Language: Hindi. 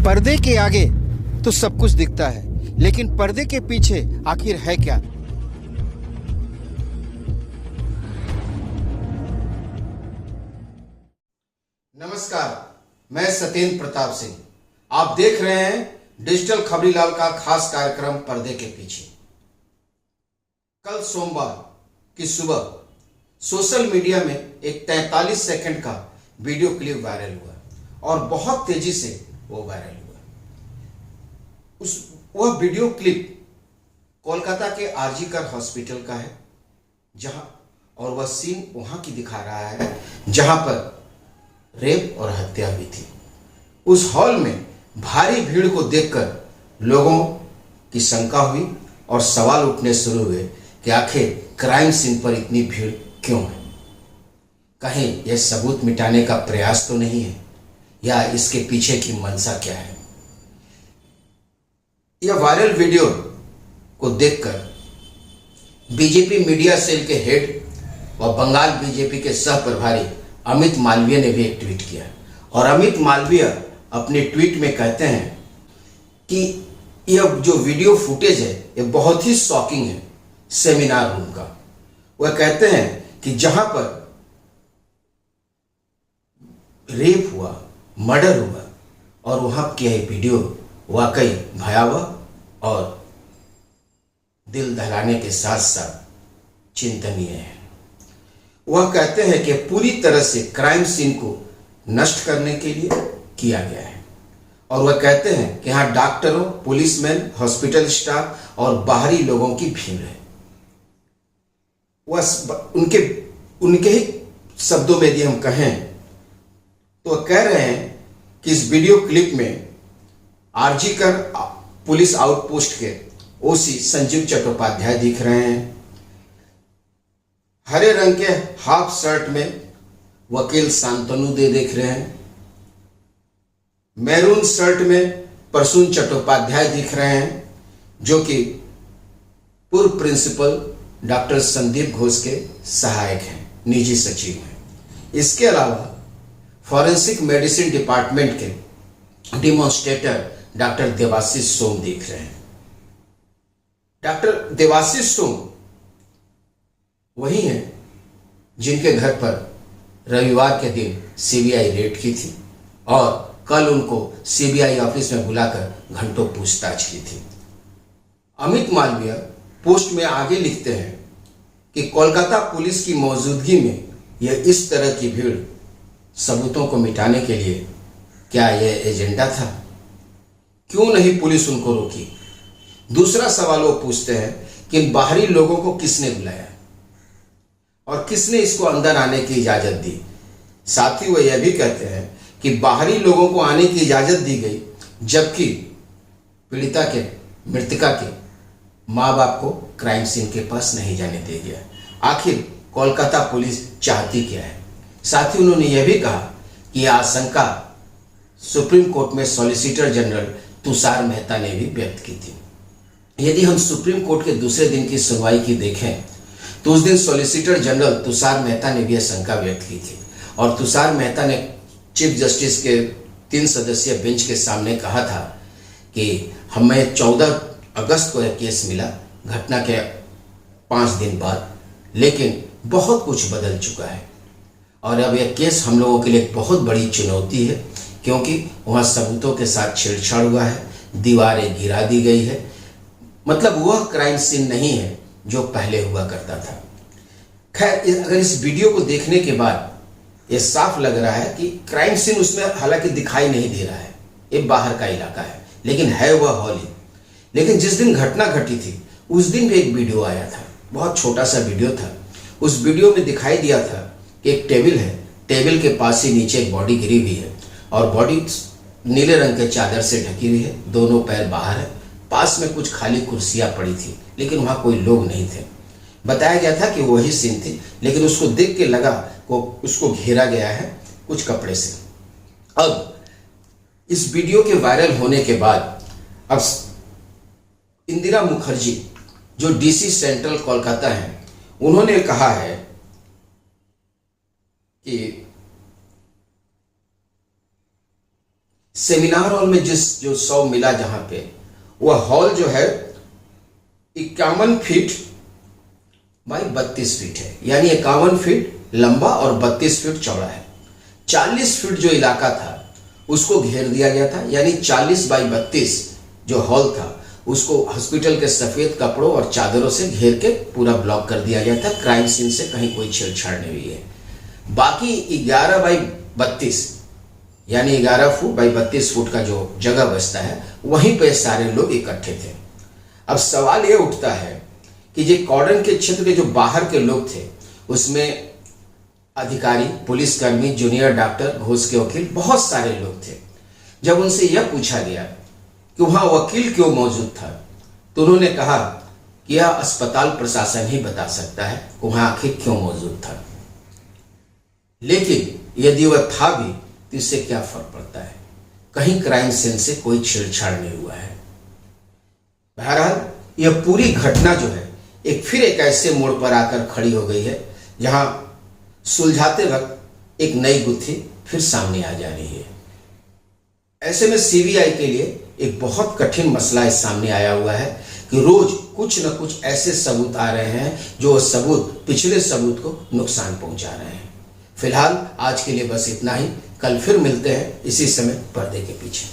पर्दे के आगे तो सब कुछ दिखता है, लेकिन पर्दे के पीछे आखिर है क्या? नमस्कार, मैं सत्येंद्र प्रताप सिंह। आप देख रहे हैं डिजिटल खबरीलाल का खास कार्यक्रम पर्दे के पीछे। कल सोमवार की सुबह सोशल मीडिया में एक 43 सेकंड का वीडियो क्लिप वायरल हुआ और बहुत तेजी से वो वायरल हुआ। वह वीडियो क्लिप कोलकाता के आरजीकर हॉस्पिटल का है, जहां और वह सीन वहां की दिखा रहा है जहां पर रेप और हत्या हुई थी। उस हॉल में भारी भीड़ को देखकर लोगों की शंका हुई और सवाल उठने शुरू हुए कि आखिर क्राइम सीन पर इतनी भीड़ क्यों है? कहीं यह सबूत मिटाने का प्रयास तो नहीं है, या इसके पीछे की मंशा क्या है? यह वायरल वीडियो को देखकर बीजेपी मीडिया सेल के हेड व बंगाल बीजेपी के सह प्रभारी अमित मालवीय ने भी एक ट्वीट किया और अमित मालवीय अपने ट्वीट में कहते हैं कि यह जो वीडियो फुटेज है यह बहुत ही शॉकिंग है सेमिनार रूम का। वह कहते हैं कि जहां पर रेप हुआ, मर्डर हुआ और वहां की यह वीडियो वाकई भयावह और दिल दहलाने के साथ साथ चिंतनीय है। वह कहते हैं कि पूरी तरह से क्राइम सीन को नष्ट करने के लिए किया गया है और वह कहते हैं कि यहाँ डॉक्टरों, पुलिसमैन, हॉस्पिटल स्टाफ और बाहरी लोगों की भीड़ है। वह उनके ही शब्दों में यदि हम कहें तो वह कह रहे हैं कि इस वीडियो क्लिप में आरजीकर पुलिस आउटपोस्ट के ओसी संजीव चट्टोपाध्याय दिख रहे हैं। हरे रंग के हाफ शर्ट में वकील शांतनु दे दिख रहे हैं। मैरून शर्ट में प्रसून चट्टोपाध्याय दिख रहे हैं, जो कि पूर्व प्रिंसिपल डॉक्टर संदीप घोष के सहायक हैं, निजी सचिव हैं। इसके अलावा फॉरेंसिक मेडिसिन डिपार्टमेंट के डिमॉन्स्ट्रेटर डॉक्टर देवाशीष सोम दिख रहे हैं। डॉक्टर देवाशीष सोम वही हैं जिनके घर पर रविवार के दिन सीबीआई रेड की थी और कल उनको सीबीआई ऑफिस में बुलाकर घंटों पूछताछ की थी। अमित मालवीय पोस्ट में आगे लिखते हैं कि कोलकाता पुलिस की मौजूदगी में यह इस तरह की भीड़ सबूतों को मिटाने के लिए क्या यह एजेंडा था? क्यों नहीं पुलिस उनको रोकी? दूसरा सवाल वो पूछते हैं कि इन बाहरी लोगों को किसने बुलाया और किसने इसको अंदर आने की इजाजत दी? साथ ही वह यह भी कहते हैं कि बाहरी लोगों को आने की इजाजत दी गई, जबकि पीड़िता के, मृतका के माँ बाप को क्राइम सीन के पास नहीं जाने दिया गया। आखिर कोलकाता पुलिस चाहती क्या है? साथ ही उन्होंने यह भी कहा कि यह आशंका सुप्रीम कोर्ट में सॉलिसिटर जनरल तुषार मेहता ने भी व्यक्त की थी। यदि हम सुप्रीम कोर्ट के दूसरे दिन की सुनवाई की देखें तो उस दिन सॉलिसिटर जनरल तुषार मेहता ने भी यह शंका व्यक्त की थी और तुषार मेहता ने चीफ जस्टिस के 3 सदस्यीय बेंच के सामने कहा था कि हमें 14 अगस्त को यह केस मिला, घटना के 5 दिन बाद, लेकिन बहुत कुछ बदल चुका है और अब यह केस हम लोगों के लिए एक बहुत बड़ी चुनौती है, क्योंकि वहाँ सबूतों के साथ छेड़छाड़ हुआ है, दीवारें गिरा दी गई है। मतलब वह क्राइम सीन नहीं है जो पहले हुआ करता था। खैर, अगर इस वीडियो को देखने के बाद यह साफ लग रहा है कि क्राइम सीन उसमें हालांकि दिखाई नहीं दे रहा है, ये बाहर का इलाका है, लेकिन है वह हॉल ही। लेकिन जिस दिन घटना घटी थी उस दिन भी एक वीडियो आया था, बहुत छोटा सा वीडियो था। उस वीडियो में दिखाई दिया था कि एक टेबल है, टेबल के पास ही नीचे एक बॉडी गिरी हुई है और बॉडी नीले रंग के चादर से ढकी हुई है, दोनों पैर बाहर है। पास में कुछ खाली कुर्सियां पड़ी थी, लेकिन वहां कोई लोग नहीं थे। बताया गया था कि वही सीन थी, लेकिन उसको देख के लगा को उसको घेरा गया है कुछ कपड़े से। अब इस वीडियो के वायरल होने के बाद अब इंदिरा मुखर्जी जो डीसी सेंट्रल कोलकाता हैं, उन्होंने कहा है कि सेमिनार हॉल में जो शव मिला जहां पे, वह हॉल जो है 51 फीट बाई 32 फीट है, यानी 51 फीट लंबा और 32 फीट चौड़ा है। 40 फीट जो इलाका था उसको घेर दिया गया था, यानी 40 बाई 32 जो हॉल था उसको हॉस्पिटल के सफेद कपड़ों और चादरों से घेर के पूरा ब्लॉक कर दिया गया था। क्राइम सीन से कहीं कोई छेड़छाड़ नहीं हुई है। बाकी 11 बाई 32 यानी 11 फुट बाई 32 फुट का जो जगह बचता है, वहीं पे सारे लोग इकट्ठे थे। अब सवाल ये उठता है कि ये कॉर्डन के क्षेत्र के जो बाहर के लोग थे, उसमें अधिकारी, पुलिसकर्मी, जूनियर डॉक्टर, घूस के वकील, बहुत सारे लोग थे। जब उनसे यह पूछा गया कि वहां वकील क्यों मौजूद था, तो उन्होंने कहा कि यह अस्पताल प्रशासन ही बता सकता है कि वहां आखिर क्यों मौजूद था। लेकिन यदि वह था भी तो इससे क्या फर्क पड़ता है, कहीं क्राइम सीन से कोई छेड़छाड़ नहीं हुआ है। बहरहाल यह पूरी घटना जो है एक ऐसे मोड़ पर आकर खड़ी हो गई है जहां सुलझाते वक्त एक नई गुत्थी फिर सामने आ जा रही है। ऐसे में सीबीआई के लिए एक बहुत कठिन मसला इस सामने आया हुआ है कि रोज कुछ न कुछ ऐसे सबूत आ रहे हैं जो सबूत पिछले सबूत को नुकसान पहुंचा रहे हैं। फिलहाल आज के लिए बस इतना ही। कल फिर मिलते हैं इसी समय पर्दे के पीछे।